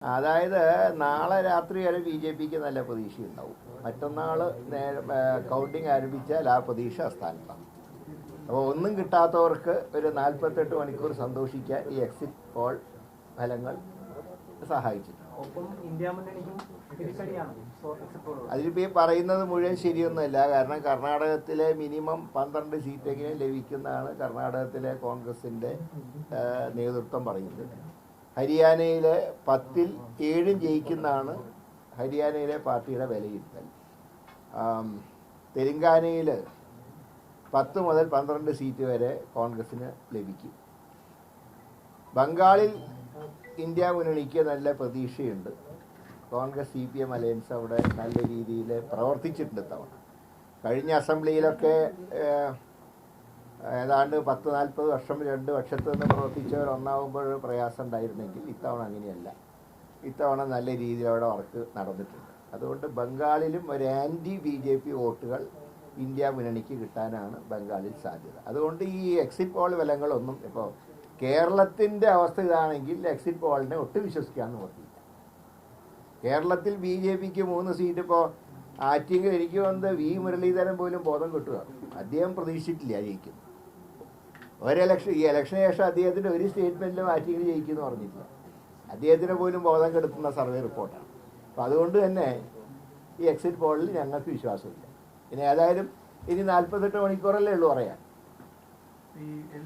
അതായത് നാളെ രാത്രി വരെ ബി ജെ പിക്ക് നല്ല പ്രതീക്ഷയുണ്ടാവും. മറ്റന്നാൾ കൗണ്ടിങ് ആരംഭിച്ചാൽ ആ പ്രതീക്ഷ അസ്ഥാനത്താണ്. അപ്പോൾ ഒന്നും കിട്ടാത്തവർക്ക് ഒരു 48 മണിക്കൂർ സന്തോഷിക്കാൻ ഈ എക്സിറ്റ് പോൾ ഫലങ്ങൾ സഹായിച്ചിട്ടുണ്ട്. അതിലിപ്പോൾ ഈ പറയുന്നത് മുഴുവൻ ശരിയൊന്നുമല്ല. കാരണം കർണാടകത്തിലെ മിനിമം 12 സീറ്റെങ്കിലും ലഭിക്കുന്നതാണ് കർണാടകത്തിലെ കോൺഗ്രസിൻ്റെ നേതൃത്വം പറയുന്നത്. ഹരിയാനയിലെ 10-ൽ 7 ജയിക്കുന്നതാണ് ഹരിയാനയിലെ പാർട്ടിയുടെ വിലയിരുത്തൽ. തെലങ്കാനയിൽ 10 മുതൽ 12 സീറ്റ് വരെ കോൺഗ്രസിന് ലഭിക്കും. ബംഗാളിൽ ഇന്ത്യ മുന്നണിക്ക് നല്ല പ്രതീക്ഷയുണ്ട്. കോൺഗ്രസ് CPM അലയൻസ് അവിടെ നല്ല രീതിയിൽ പ്രവർത്തിച്ചിട്ടുണ്ട് തവണ. കഴിഞ്ഞ അസംബ്ലിയിലൊക്കെ ഏതാണ്ട് 10-40 വർഷം 2 പക്ഷത്ത് നിന്ന് പ്രവർത്തിച്ചവർ ഒന്നാകുമ്പോൾ പ്രയാസം ഉണ്ടായിരുന്നെങ്കിൽ ഇത്തവണ അങ്ങനെയല്ല. ഇത്തവണ നല്ല രീതിയിൽ അവിടെ വർക്ക് നടന്നിട്ടുണ്ട്. അതുകൊണ്ട് ബംഗാളിലും ഒരു ആൻറ്റി BJP വോട്ടുകൾ ഇന്ത്യ മുന്നണിക്ക് കിട്ടാനാണ് ബംഗാളിൽ സാധ്യത. അതുകൊണ്ട് ഈ എക്സിറ്റ് പോൾ ഫലങ്ങളൊന്നും ഇപ്പോൾ കേരളത്തിൻ്റെ അവസ്ഥ ഇതാണെങ്കിൽ എക്സിറ്റ് പോളിനെ ഒട്ടും വിശ്വസിക്കാമെന്ന് ഓർത്തില്ല. കേരളത്തിൽ BJPക്ക് 3 സീറ്റ് ഇപ്പോൾ ആറ്റിങ്ങൽ എനിക്ക് വന്ന് V മുരളീധരൻ പോലും ബോധം കിട്ടുക. അദ്ദേഹം പ്രതീക്ഷിച്ചിട്ടില്ല ജയിക്കുന്നു. ഈ ഇലക്ഷന് ശേഷം അദ്ദേഹത്തിൻ്റെ ഒരു സ്റ്റേറ്റ്മെൻറ്റിലും ആറ്റിങ്ങൽ ജയിക്കുമെന്ന് പറഞ്ഞിട്ടില്ല. അദ്ദേഹത്തിന് പോലും ബോധം കെടുത്തുന്ന സർവേ റിപ്പോർട്ടാണ്. അപ്പോൾ അതുകൊണ്ട് തന്നെ ഈ എക്സിറ്റ് പോളിൽ ഞങ്ങൾക്ക് വിശ്വാസമില്ല. ഇനി ഏതായാലും ഇനി 48 മണിക്കൂറല്ലേ ഉള്ളൂ പറയാൻ.